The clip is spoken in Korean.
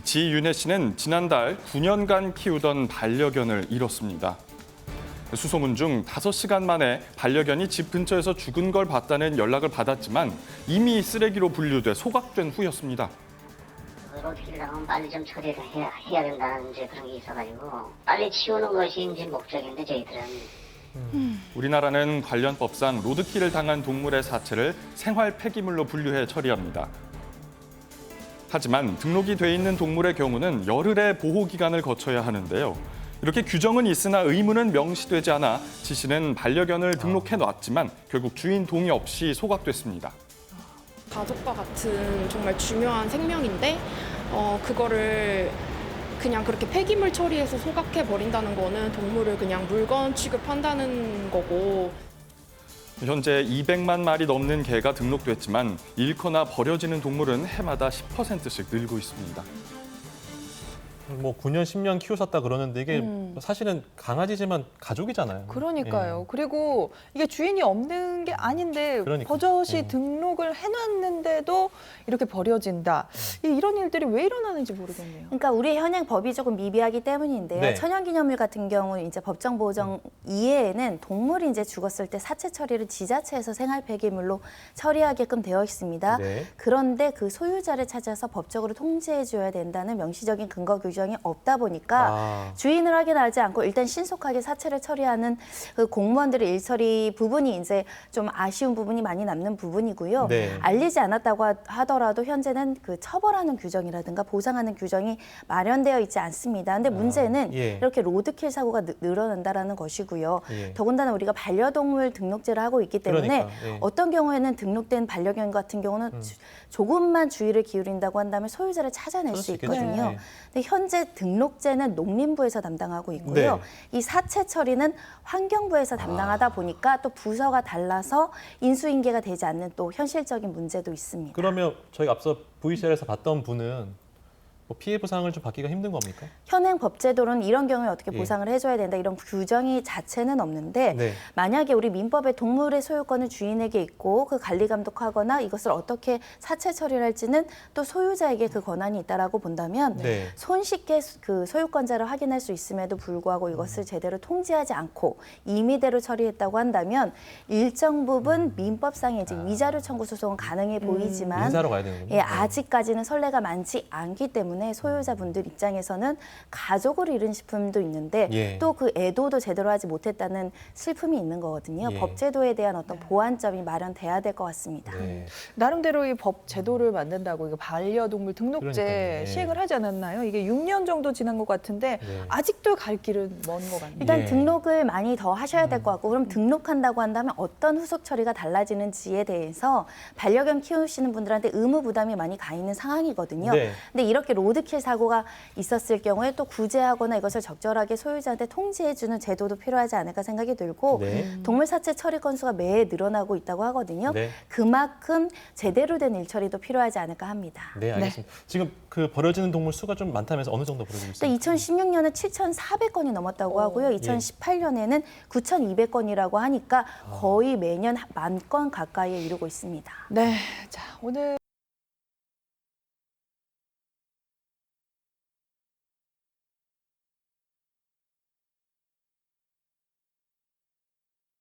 지윤혜 씨는 지난달 9년간 키우던 반려견을 잃었습니다. 수소문 중 5시간 만에 반려견이 집 근처에서 죽은 걸 봤다는 연락을 받았지만 이미 쓰레기로 분류돼 소각된 후였습니다. 어떻게 하면 빨리 좀 처리를 해야 된다는 이제 그런 게 있어가지고 빨리 치우는 것이 이제 목적인데 저희들은. 우리나라는 관련 법상 로드킬을 당한 동물의 사체를 생활 폐기물로 분류해 처리합니다. 하지만 등록이 돼 있는 동물의 경우는 열흘의 보호 기간을 거쳐야 하는데요. 이렇게 규정은 있으나 의무는 명시되지 않아 지 씨는 반려견을 등록해 놨지만 결국 주인 동의 없이 소각됐습니다. 가족과 같은 정말 중요한 생명인데 그거를 그냥 그렇게 폐기물 처리해서 소각해 버린다는 거는 동물을 그냥 물건 취급한다는 거고. 현재 200만 마리 넘는 개가 등록됐지만 잃거나 버려지는 동물은 해마다 10%씩 늘고 있습니다. 뭐 9년, 10년 키우셨다 그러는데 이게 사실은 강아지지만 가족이잖아요. 그러니까요. 예. 그리고 이게 주인이 없는 게 아닌데 그러니까. 버젓이 예. 등록을 해놨는데도 이렇게 버려진다. 이런 일들이 왜 일어나는지 모르겠네요. 그러니까 우리 현행 법이 조금 미비하기 때문인데요. 네. 천연기념물 같은 경우 이제 법정 보정 이외에는 동물이 이제 죽었을 때 사체 처리를 지자체에서 생활 폐기물로 처리하게끔 되어 있습니다. 네. 그런데 그 소유자를 찾아서 법적으로 통지해 줘야 된다는 명시적인 근거 규정이 없다 보니까 주인을 확인하지 않고 일단 신속하게 사체를 처리하는 그 공무원들의 일처리 부분이 이제 좀 아쉬운 부분이 많이 남는 부분이고요. 네. 알리지 않았다고 하더라도 현재는 그 처벌하는 규정이라든가 보상하는 규정이 마련되어 있지 않습니다. 근데 문제는 예. 이렇게 로드킬 사고가 늘어난다는 것이고요. 예. 더군다나 우리가 반려동물 등록제를 하고 있기 때문에 그러니까, 예. 어떤 경우에는 등록된 반려견 같은 경우는 조금만 주의를 기울인다고 한다면 소유자를 찾아낼 그럴 수 있겠죠. 있거든요. 네. 근데 현재 등록제는 농림부에서 담당하고 있고요. 네. 이 사체 처리는 환경부에서 담당하다 보니까 또 부서가 달라서 인수인계가 되지 않는 또 현실적인 문제도 있습니다. 그러면 저희가 앞서 VCR에서 봤던 분은 뭐 피해 보상을 좀 받기가 힘든 겁니까? 현행 법제도로는 이런 경우에 어떻게 예. 보상을 해줘야 된다 이런 규정이 자체는 없는데 네. 만약에 우리 민법에 동물의 소유권은 주인에게 있고 그 관리 감독하거나 이것을 어떻게 사체 처리를 할지는 또 소유자에게 그 권한이 있다라고 본다면 네. 손쉽게 그 소유권자를 확인할 수 있음에도 불구하고 이것을 제대로 통지하지 않고 임의대로 처리했다고 한다면 일정 부분 민법상의 이제 위자료 청구 소송은 가능해 보이지만 인사로 가야 되는군요. 예, 아직까지는 선례가 많지 않기 때문에 소유자분들 입장에서는 가족을 잃은 슬픔도 있는데 예. 또 그 애도도 제대로 하지 못했다는 슬픔이 있는 거거든요. 예. 법제도에 대한 어떤 보완점이 마련돼야 될 것 같습니다. 네. 나름대로 이 법 제도를 만든다고 이거 반려동물 등록제 그러니까요. 예. 시행을 하지 않았나요? 이게 6년 정도 지난 것 같은데 네. 아직도 갈 길은 먼 것 같네요. 일단 예. 등록을 많이 더 하셔야 될 것 같고 그럼 등록한다고 한다면 어떤 후속 처리가 달라지는지에 대해서 반려견 키우시는 분들한테 의무 부담이 많이 가 있는 상황이거든요. 네. 근데 이렇게 로드킬 사고가 있었을 경우에 또 구제하거나 이것을 적절하게 소유자한테 통지해주는 제도도 필요하지 않을까 생각이 들고 네. 동물 사체 처리 건수가 매해 늘어나고 있다고 하거든요. 네. 그만큼 제대로 된 일처리도 필요하지 않을까 합니다. 네, 알겠습니다. 지금 그 버려지는 동물 수가 좀 많다면서 어느 정도 버려지고 또 있습니까? 2016년에 7,400건이 넘었다고 하고요. 2018년에는 9,200건이라고 하니까 거의 매년 10,000건 가까이에 이르고 있습니다. 네, 자 오늘.